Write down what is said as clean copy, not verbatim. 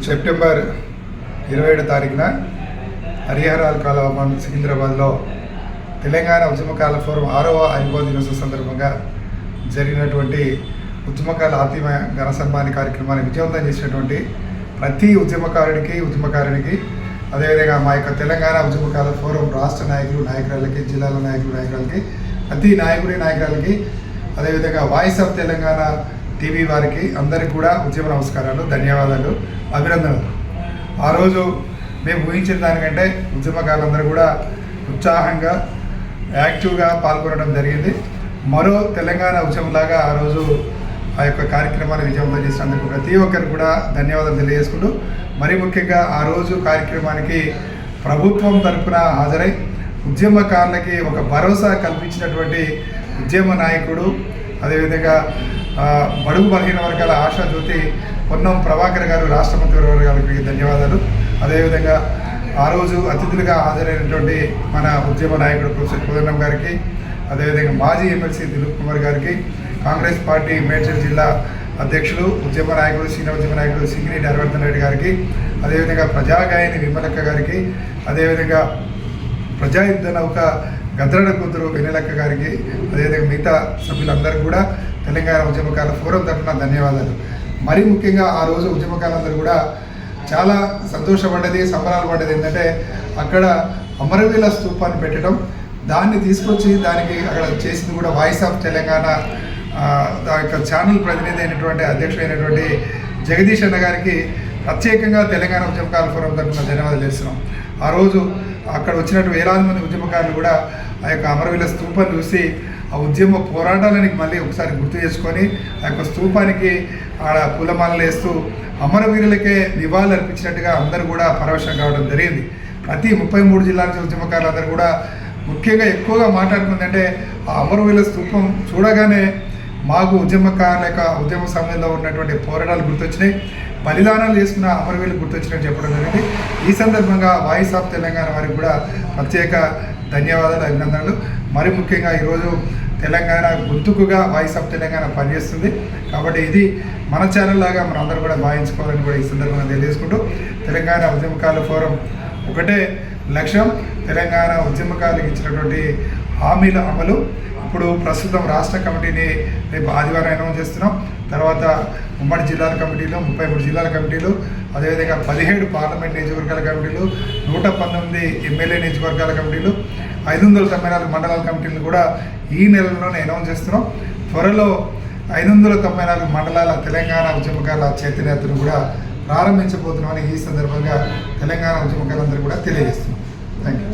September 27 తారీఖున హరిహరాల్ కాలవ సికింద్రాబాద్లో తెలంగాణ ఉద్యమకాల ఫోరం 6వ ఆవిర్భావ దినోత్సవ సందర్భంగా జరిగినటువంటి ఉద్యమకాల ఆత్మీయ ఘన సన్మాన కార్యక్రమాన్ని విజయవంతం చేసినటువంటి ప్రతి ఉద్యమకారునికి అదేవిధంగా మా యొక్క తెలంగాణ ఉద్యమకాల ఫోరం రాష్ట్ర నాయకులకి జిల్లాల నాయకులకి ప్రతి నాయకురాలకి అదేవిధంగా వాయిస్ ఆఫ్ తెలంగాణ టీవీ వారికి అందరికీ కూడా ఉద్యమ నమస్కారాలు, ధన్యవాదాలు, అభినందనలు. ఆ రోజు మేము ఊహించిన దానికంటే ఉద్యమకారులందరూ కూడా ఉత్సాహంగా యాక్టివ్గా పాల్గొనడం జరిగింది. మరో తెలంగాణ ఉద్యమంలాగా ఆ రోజు ఆ యొక్క కార్యక్రమాన్ని విజయవంతం చేసినందుకు ప్రతి ఒక్కరికి కూడా ధన్యవాదాలు తెలియజేసుకుంటూ, మరీ ముఖ్యంగా ఆ రోజు కార్యక్రమానికి ప్రభుత్వం తరఫున హాజరై ఉద్యమకారులకి ఒక భరోసా కల్పించినటువంటి ఉద్యమ నాయకుడు, అదేవిధంగా బడుగు బలహీన వర్గాల ఆశాజ్యోతి పొన్నం ప్రభాకర్ గారు, రాష్ట్ర మంత్రివర్గ గారికి ధన్యవాదాలు. అదేవిధంగా ఆ రోజు అతిథులుగా హాజరైనటువంటి మన ఉద్యమ నాయకుడు ప్రొఫెసర్ కోదండం గారికి, అదేవిధంగా మాజీ ఎమ్మెల్సీ దిలీప్ కుమార్ గారికి, కాంగ్రెస్ పార్టీ మేడ్చల్ జిల్లా అధ్యక్షులు సీనియర్ ఉద్యమ నాయకుడు సింగిరెడ్డి హరివర్ధన్ రెడ్డి గారికి, అదేవిధంగా ప్రజాగాయని విమలక్క గారికి, అదేవిధంగా ప్రజాయుద్ధ నౌక గద్రడ కూతురు వెన్నెలక్క గారికి, అదేవిధంగా మిగతా సభ్యులందరూ కూడా తెలంగాణ ఉద్యమకాల ఫోరం తరఫున ధన్యవాదాలు. మరీ ముఖ్యంగా ఆ రోజు ఉద్యమకారులందరూ కూడా చాలా సంతోషపడ్డది, సంబరాలు పడ్డది. ఏంటంటే అక్కడ అమరవీరుల స్తూపాన్ని పెట్టడం, దాన్ని తీసుకొచ్చి దానికి అక్కడ చేసింది కూడా వాయిస్ ఆఫ్ తెలంగాణ యొక్క ఛానల్ ప్రతినిధి అయినటువంటి అధ్యక్షుడైనటువంటి జగదీష్ అన్న గారికి ప్రత్యేకంగా తెలంగాణ ఉద్యమకాల ఫోరం తరఫున ధన్యవాదాలు చేస్తున్నాం. ఆ రోజు అక్కడ వచ్చినట్టు వేలాది మంది ఉద్యమకారులు కూడా ఆ యొక్క అమరవీరుల స్తూపాన్ని చూసి ఆ ఉద్యమ పోరాటాలని మళ్ళీ ఒకసారి గుర్తు చేసుకొని ఆ యొక్క స్తూపానికి ఆడ పూలమాలలు వేస్తూ అమరవీరులకే నివాళులు అర్పించినట్టుగా అందరూ కూడా పరవశం కావడం జరిగింది. ప్రతి 33 జిల్లాల నుంచి ఉద్యమకారులందరూ కూడా ముఖ్యంగా ఎక్కువగా మాట్లాడుకుందంటే ఆ అమరవీరుల స్తూపం చూడగానే మాకు ఉద్యమకారుల యొక్క ఉద్యమ సమయంలో ఉన్నటువంటి పోరాటాలు గుర్తొచ్చినాయి, బలిదానాలు చేసుకున్న అమరవీరులు గుర్తొచ్చినట్టు చెప్పడం జరిగింది. ఈ సందర్భంగా వాయిస్ ఆఫ్ తెలంగాణ వారికి కూడా ప్రత్యేక ధన్యవాదాలు, అభినందనలు. మరి ముఖ్యంగా ఈరోజు తెలంగాణ గుర్తుకుగా వాయిస్ ఆఫ్ తెలంగాణ పనిచేస్తుంది కాబట్టి ఇది మన ఛానల్ లాగా మనం అందరూ కూడా భావించుకోవాలని కూడా ఈ సందర్భంగా తెలియజేసుకుంటూ, తెలంగాణ ఉద్యమకారుల ఫోరం ఒకటే లక్ష్యం, తెలంగాణ ఉద్యమకారులకు ఇచ్చినటువంటి హామీల అమలు. ఇప్పుడు ప్రస్తుతం రాష్ట్ర కమిటీని రేపు ఆదివారం అనౌన్స్ చేస్తున్నాం. తర్వాత ఉమ్మడి జిల్లాల కమిటీలు, 33 జిల్లాల కమిటీలు, అదేవిధంగా 17 పార్లమెంట్ నియోజకవర్గాల కమిటీలు, 119 ఎమ్మెల్యే నియోజకవర్గాల కమిటీలు, 594 మండలాల కమిటీలు కూడా ఈ నెలలోనే అనౌన్స్ చేస్తున్నాం. త్వరలో 594 మండలాల తెలంగాణ ఉద్యమకారుల చైతన్యతను కూడా ప్రారంభించబోతున్నామని ఈ సందర్భంగా తెలంగాణ ఉద్యమకారులందరూ కూడా తెలియజేస్తున్నాం. Thank you.